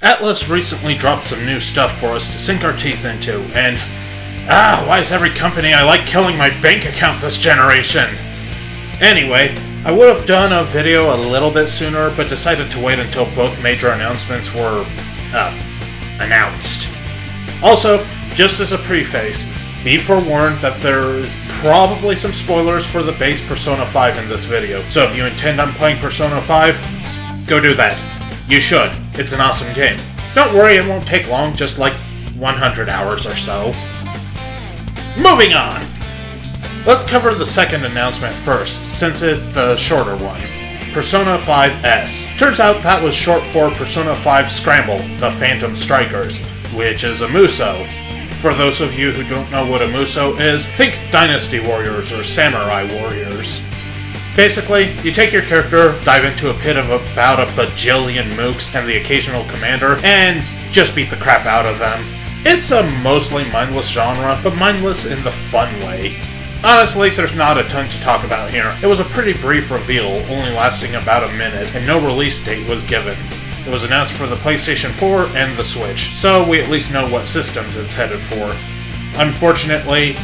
Atlus recently dropped some new stuff for us to sink our teeth into, and why is every company I like killing my bank account this generation? Anyway, I would have done a video a little bit sooner, but decided to wait until both major announcements were, announced. Also, just as a preface, be forewarned that there is probably some spoilers for the base Persona 5 in this video, so if you intend on playing Persona 5, go do that. You should. It's an awesome game. Don't worry, it won't take long, just like 100 hours or so. Moving on! Let's cover the second announcement first, since it's the shorter one. Persona 5S. Turns out that was short for Persona 5 Scramble, the Phantom Strikers, which is a Muso. For those of you who don't know what a Muso is, think Dynasty Warriors or Samurai Warriors. Basically, you take your character, dive into a pit of about a bajillion mooks and the occasional commander, and just beat the crap out of them. It's a mostly mindless genre, but mindless in the fun way. Honestly, there's not a ton to talk about here. It was a pretty brief reveal, only lasting about a minute, and no release date was given. It was announced for the PlayStation 4 and the Switch, so we at least know what systems it's headed for. Unfortunately,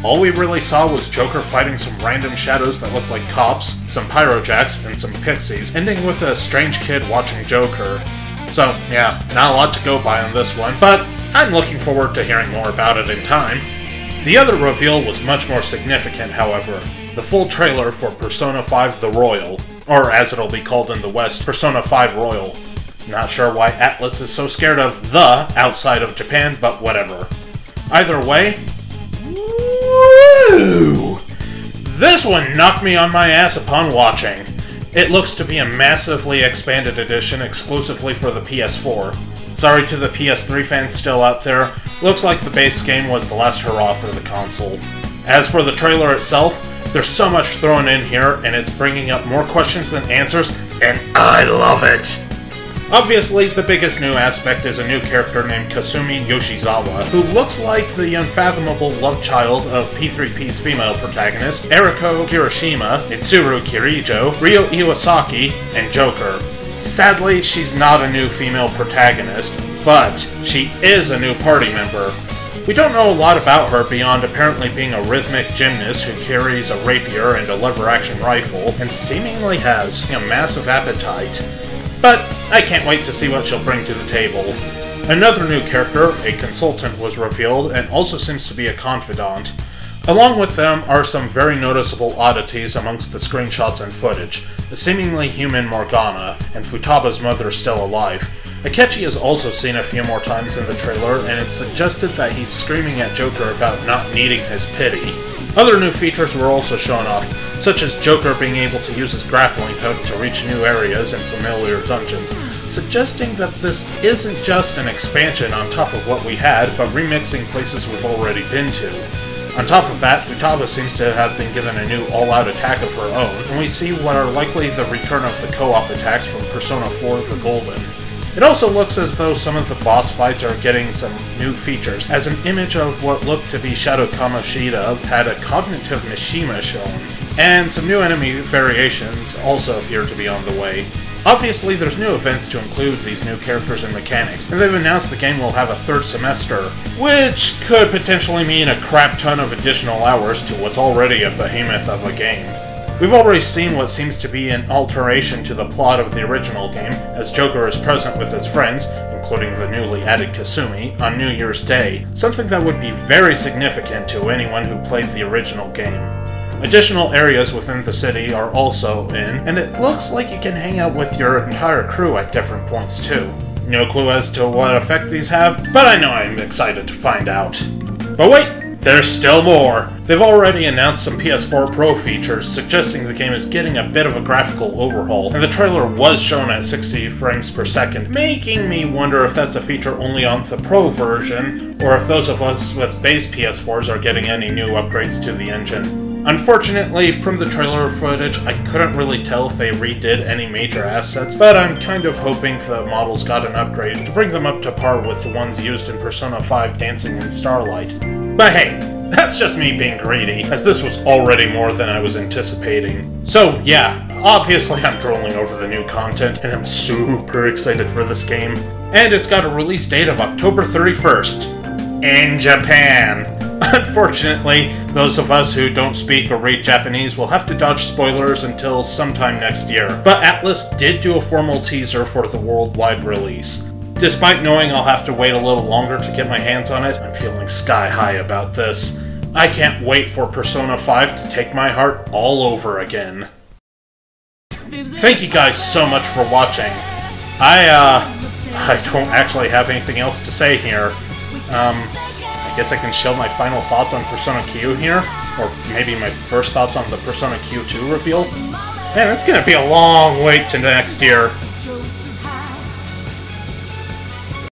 all we really saw was Joker fighting some random shadows that looked like cops, some pyrojacks, and some pixies, ending with a strange kid watching Joker. So, yeah, not a lot to go by on this one, but I'm looking forward to hearing more about it in time. The other reveal was much more significant, however. The full trailer for Persona 5 The Royal, or as it'll be called in the West, Persona 5 Royal. Not sure why Atlus is so scared of the outside of Japan, but whatever. Either way, woo! This one knocked me on my ass upon watching. It looks to be a massively expanded edition exclusively for the PS4. Sorry to the PS3 fans still out there, looks like the base game was the last hurrah for the console. As for the trailer itself, there's so much thrown in here, and it's bringing up more questions than answers, and I love it! Obviously, the biggest new aspect is a new character named Kasumi Yoshizawa, who looks like the unfathomable love child of P3P's female protagonist, Eriko Kirishima, Mitsuru Kirijo, Ryo Iwasaki, and Joker. Sadly, she's not a new female protagonist, but she is a new party member. We don't know a lot about her beyond apparently being a rhythmic gymnast who carries a rapier and a lever-action rifle, and seemingly has a massive appetite. But I can't wait to see what she'll bring to the table. Another new character, a consultant, was revealed and also seems to be a confidant. Along with them are some very noticeable oddities amongst the screenshots and footage. The seemingly human Morgana, and Futaba's mother still alive. Akechi is also seen a few more times in the trailer, and it's suggested that he's screaming at Joker about not needing his pity. Other new features were also shown off, such as Joker being able to use his grappling hook to reach new areas and familiar dungeons, suggesting that this isn't just an expansion on top of what we had, but remixing places we've already been to. On top of that, Futaba seems to have been given a new all-out attack of her own, and we see what are likely the return of the co-op attacks from Persona 4 The Golden. It also looks as though some of the boss fights are getting some new features, as an image of what looked to be Shadow Kamoshida had a cognitive Mishima shown, and some new enemy variations also appear to be on the way. Obviously, there's new events to include these new characters and mechanics, and they've announced the game will have a third semester, which could potentially mean a crap ton of additional hours to what's already a behemoth of a game. We've already seen what seems to be an alteration to the plot of the original game, as Joker is present with his friends, including the newly added Kasumi, on New Year's Day, something that would be very significant to anyone who played the original game. Additional areas within the city are also in, and it looks like you can hang out with your entire crew at different points too. No clue as to what effect these have, but I know I'm excited to find out. But wait! There's still more! They've already announced some PS4 Pro features, suggesting the game is getting a bit of a graphical overhaul, and the trailer was shown at 60 frames per second, making me wonder if that's a feature only on the Pro version, or if those of us with base PS4s are getting any new upgrades to the engine. Unfortunately, from the trailer footage, I couldn't really tell if they redid any major assets, but I'm kind of hoping the models got an upgrade to bring them up to par with the ones used in Persona 5 Dancing in Starlight. But hey, that's just me being greedy, as this was already more than I was anticipating. So yeah, obviously I'm drooling over the new content, and I'm super excited for this game. and it's got a release date of October 31st in Japan. Unfortunately, those of us who don't speak or read Japanese will have to dodge spoilers until sometime next year, but Atlus did do a formal teaser for the worldwide release. Despite knowing I'll have to wait a little longer to get my hands on it, I'm feeling sky high about this. I can't wait for Persona 5 to take my heart all over again. Thank you guys so much for watching. I don't actually have anything else to say here. I guess I can show my final thoughts on Persona Q here, or maybe my first thoughts on the Persona Q2 reveal. Man, it's gonna be a long wait to next year.